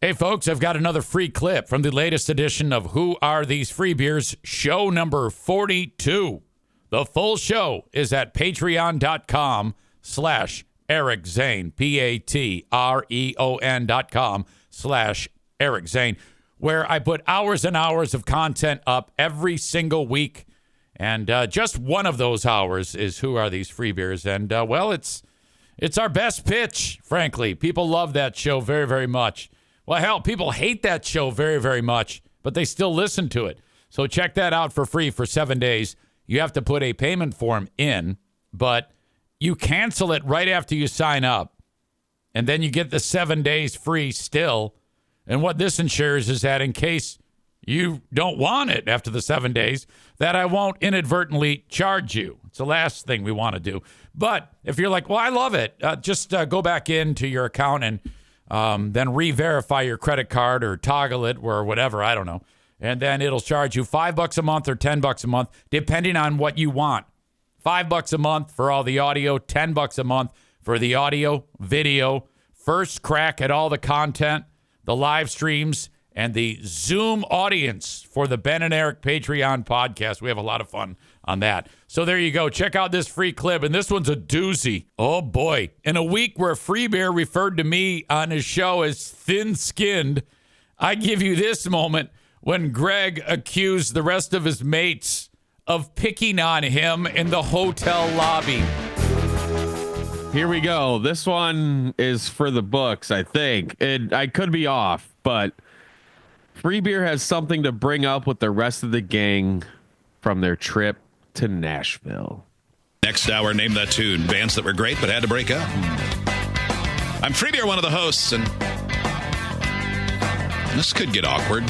Hey, folks, I've got another free clip from the latest edition of Who Are These Free Beers, show number 42. The full show is at patreon.com/Eric Zane, patreon.com/Eric Zane, where I put hours and hours of content up every single week. And just one of those hours is Who Are These Free Beers? And, well, it's our best pitch, frankly. People love that show very, very much. Well, hell, people hate that show very, very much, but they still listen to it. So check that out for free for 7 days. You have to put a payment form in, but you cancel it right after you sign up, and then you get the 7 days free still. And what this ensures is that in case you don't want it after the 7 days, that I won't inadvertently charge you. It's the last thing we want to do. But if you're like, well, I love it, just go back into your account and then re-verify your credit card or toggle it or whatever, I don't know. And then it'll charge you $5 a month or $10 a month, depending on what you want. $5 a month for all the audio, $10 a month for the audio, video, first crack at all the content, the live streams, and the Zoom audience for the Ben and Eric Patreon podcast. We have a lot of fun on that. So there you go. Check out this free clip, and this one's a doozy. Oh, boy. In a week where Free Beer referred to me on his show as thin-skinned, I give you this moment when Greg accused the rest of his mates of picking on him in the hotel lobby. Here we go. This one is for the books, I think. I could be off, but Free Beer has something to bring up with the rest of the gang from their trip to Nashville. Next hour, name that tune. Bands that were great but had to break up. I'm Free Beer, one of the hosts, and this could get awkward.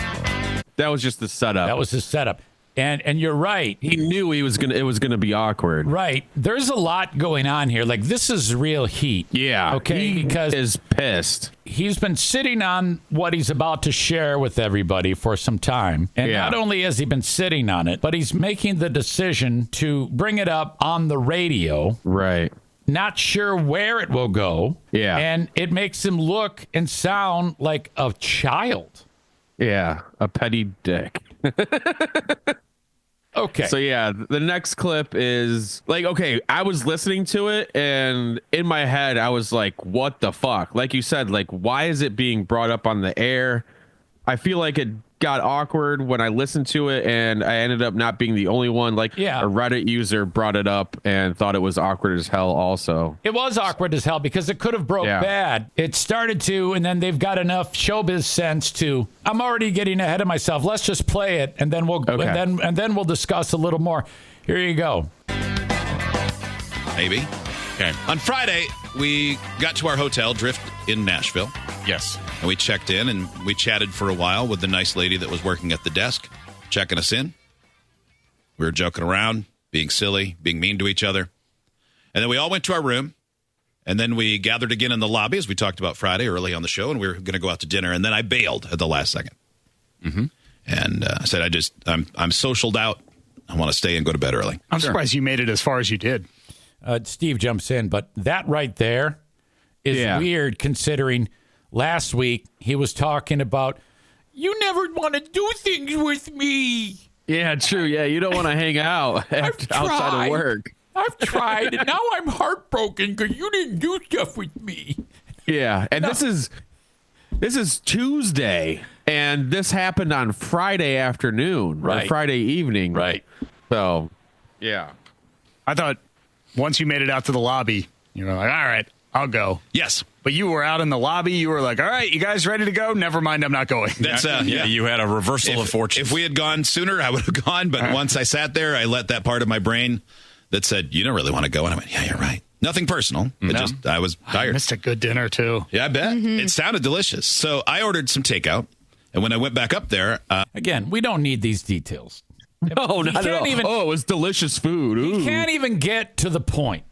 That was just the setup. That was the setup. And you're right. He knew it was gonna be awkward. Right. There's a lot going on here. Like, this is real heat. Yeah. Okay. Because is pissed. He's been sitting on what he's about to share with everybody for some time. And not only has he been sitting on it, but he's making the decision to bring it up on the radio. Right. Not sure where it will go. Yeah. And it makes him look and sound like a child. Yeah. A petty dick. Okay. So yeah, the next clip is like, okay, I was listening to it and in my head I was like, what the fuck? Like you said, like, why is it being brought up on the air? I feel like it got awkward when I listened to it, and I ended up not being the only one. Like, a Reddit user brought it up and thought it was awkward as hell also. It was awkward as hell because it could have broke bad. It started to, and then they've got enough showbiz sense to, I'm already getting ahead of myself. Let's just play it, and then we'll and then we'll discuss a little more. Here you go. Maybe. Okay. On Friday, we got to our hotel, Drift, in Nashville. Yes. And we checked in, and we chatted for a while with the nice lady that was working at the desk, checking us in. We were joking around, being silly, being mean to each other. And then we all went to our room, and then we gathered again in the lobby, as we talked about Friday early on the show, and we were going to go out to dinner. And then I bailed at the last second. Mm-hmm. And I said, I'm socialed out. I want to stay and go to bed early. I'm surprised you made it as far as you did. Steve jumps in, but that right there is weird, considering last week he was talking about, you never want to do things with me. Yeah, true. Yeah, you don't want to hang out outside of work. I've tried, and now I'm heartbroken because you didn't do stuff with me. Yeah, and this is Tuesday, and this happened on Friday afternoon, or Friday evening. Right. So, yeah. I thought once you made it out to the lobby, you were like, all right, I'll go. Yes. But you were out in the lobby. You were like, all right, you guys ready to go? Never mind, I'm not going. That's you had a reversal of fortune. If we had gone sooner, I would have gone. But once I sat there, I let that part of my brain that said, you don't really want to go. And I went, yeah, you're right. Nothing personal. I was tired. I missed a good dinner, too. Yeah, I bet. Mm-hmm. It sounded delicious. So I ordered some takeout. And when I went back up there... Again, we don't need these details. No, not at all. It was delicious food. Ooh. He can't even get to the point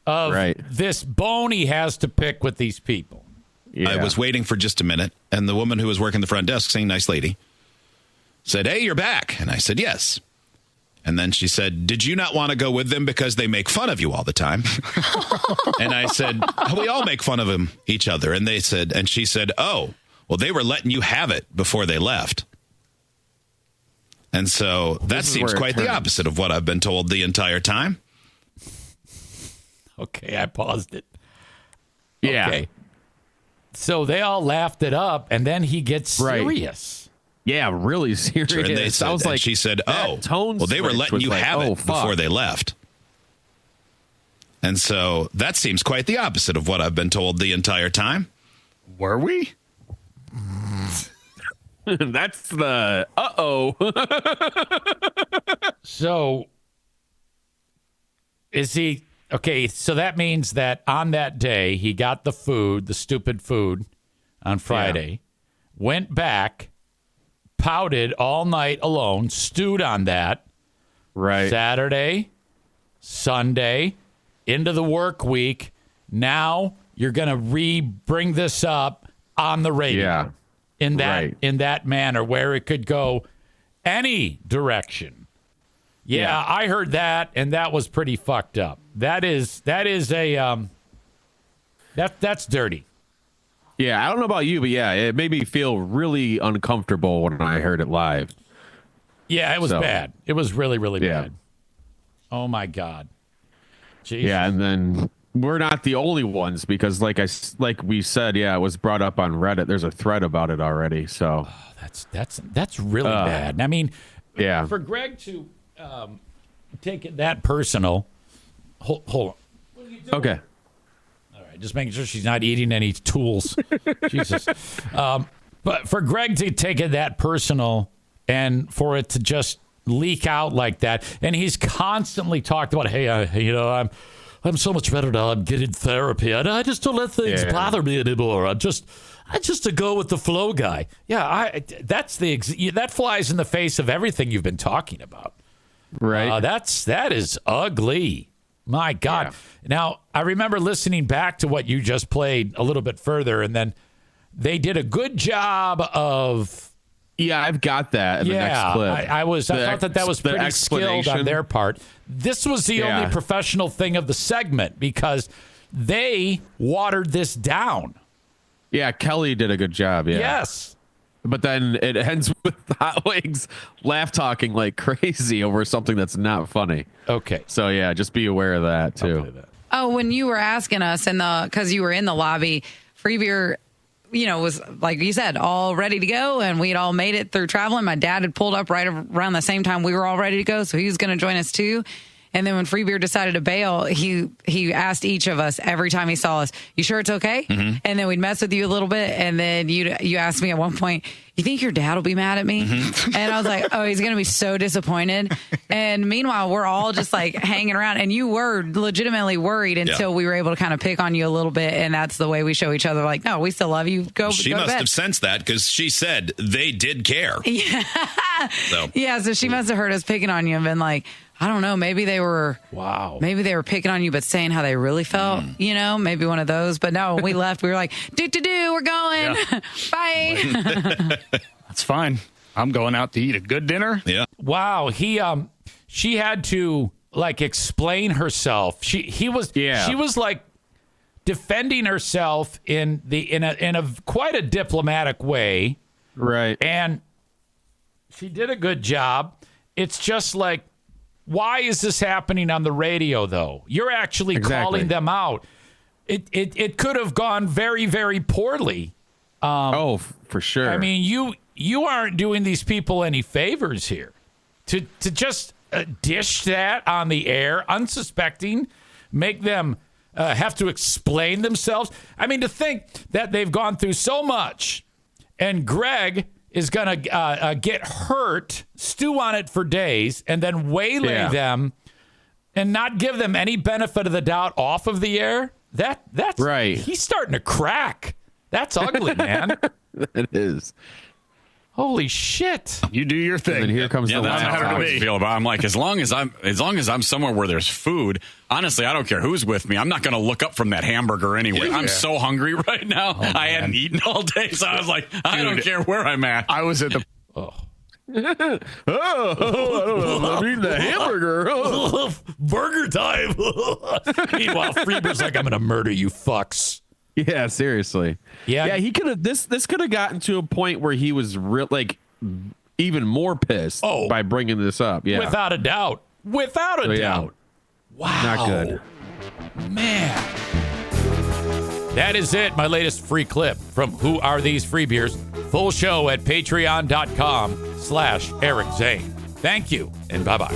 of this bone he has to pick with these people. Yeah. I was waiting for just a minute, and the woman who was working the front desk, saying nice lady, said, hey, you're back. And I said, yes. And then she said, did you not want to go with them because they make fun of you all the time? And I said, we all make fun of each other. And they said, and she said, oh, Well, they were letting you have it before they left. And so that seems quite the opposite of what I've been told the entire time. Okay, I paused it. Yeah. Okay. So they all laughed it up, and then he gets serious. Yeah, really serious. And they said, like she said, well, they were letting you have it before they left. And so that seems quite the opposite of what I've been told the entire time. Were we? That's the So is he okay? So that means that on that day he got the food, the stupid food, on Friday, went back, pouted all night alone, stewed on that. Right. Saturday, Sunday, into the work week. Now you're gonna bring this up on the radio. Yeah. In that manner where it could go any direction. Yeah, I heard that, and that was pretty fucked up. That's dirty. Yeah, I don't know about you, but yeah, it made me feel really uncomfortable when I heard it live. Yeah, it was bad. It was really, really bad. Oh my God. Jeez. Yeah, and then we're not the only ones because, like we said, it was brought up on Reddit. There's a thread about it already. So that's really bad. I mean, for Greg to take it that personal. Hold on. What are you doing? Okay. All right, just making sure she's not eating any tools. Jesus. But for Greg to take it that personal and for it to just leak out like that, and he's constantly talked about, hey, I'm so much better now. I'm getting therapy. I just don't let things bother me anymore. I'm just a go with the flow guy. Yeah, that flies in the face of everything you've been talking about. Right. That is ugly. My God. Yeah. Now, I remember listening back to what you just played a little bit further, and then they did a good job of. Yeah, I've got that in the next clip. I thought that was pretty skilled on their part. This was the only professional thing of the segment because they watered this down. Yeah, Kelly did a good job. Yeah. Yes. But then it ends with Hot Wings laugh talking like crazy over something that's not funny. Okay. So, yeah, just be aware of that, too. Oh, when you were asking us, because you were in the lobby, Free Beer, was, like you said, all ready to go, and we'd all made it through traveling. My dad had pulled up right around the same time we were all ready to go, so he was going to join us, too. And then when Free Beer decided to bail, he asked each of us every time he saw us, "You sure it's okay?" Mm-hmm. And then we'd mess with you a little bit, and then you asked me at one point, "You think your dad will be mad at me?" Mm-hmm. And I was like, "Oh, he's going to be so disappointed." And meanwhile, we're all just like hanging around, and you were legitimately worried until we were able to kind of pick on you a little bit, and that's the way we show each other, like, "No, we still love you. Go." She must have sensed that because she said they did care. Yeah. So she must have heard us picking on you and been like, I don't know. Maybe they were picking on you, but saying how they really felt, maybe one of those. But no, when we left, we were like, we're going. Yeah. Bye. That's fine. I'm going out to eat a good dinner. Yeah. Wow. She had to explain herself. She was like defending herself in a quite a diplomatic way. Right. And she did a good job. It's just like, why is this happening on the radio, though? You're actually calling them out. It could have gone very, very poorly. For sure. I mean, you aren't doing these people any favors here. To just dish that on the air, unsuspecting, make them have to explain themselves. I mean, to think that they've gone through so much, and Greg is going to get hurt, stew on it for days, and then waylay them and not give them any benefit of the doubt off of the air. That's right. He's starting to crack. That's ugly, man. It is. Holy shit. You do your thing. And here comes the that's laugh. how I feel about it. I'm like, as long as I'm somewhere where there's food, honestly, I don't care who's with me. I'm not going to look up from that hamburger anyway. I'm so hungry right now. I hadn't eaten all day, so I was like, I don't care where I'm at. I was at the... I'm eating the hamburger. Burger time. Meanwhile, Freeber's like, I'm going to murder you fucks. Yeah, seriously. Yeah. He could have this could have gotten to a point where he was even more pissed by bringing this up. Yeah, Without a doubt. Without a doubt. Wow. Not good. Man. That is it. My latest free clip from Who Are These Free Beers? Full show at patreon.com/Eric Zane. Thank you and bye-bye.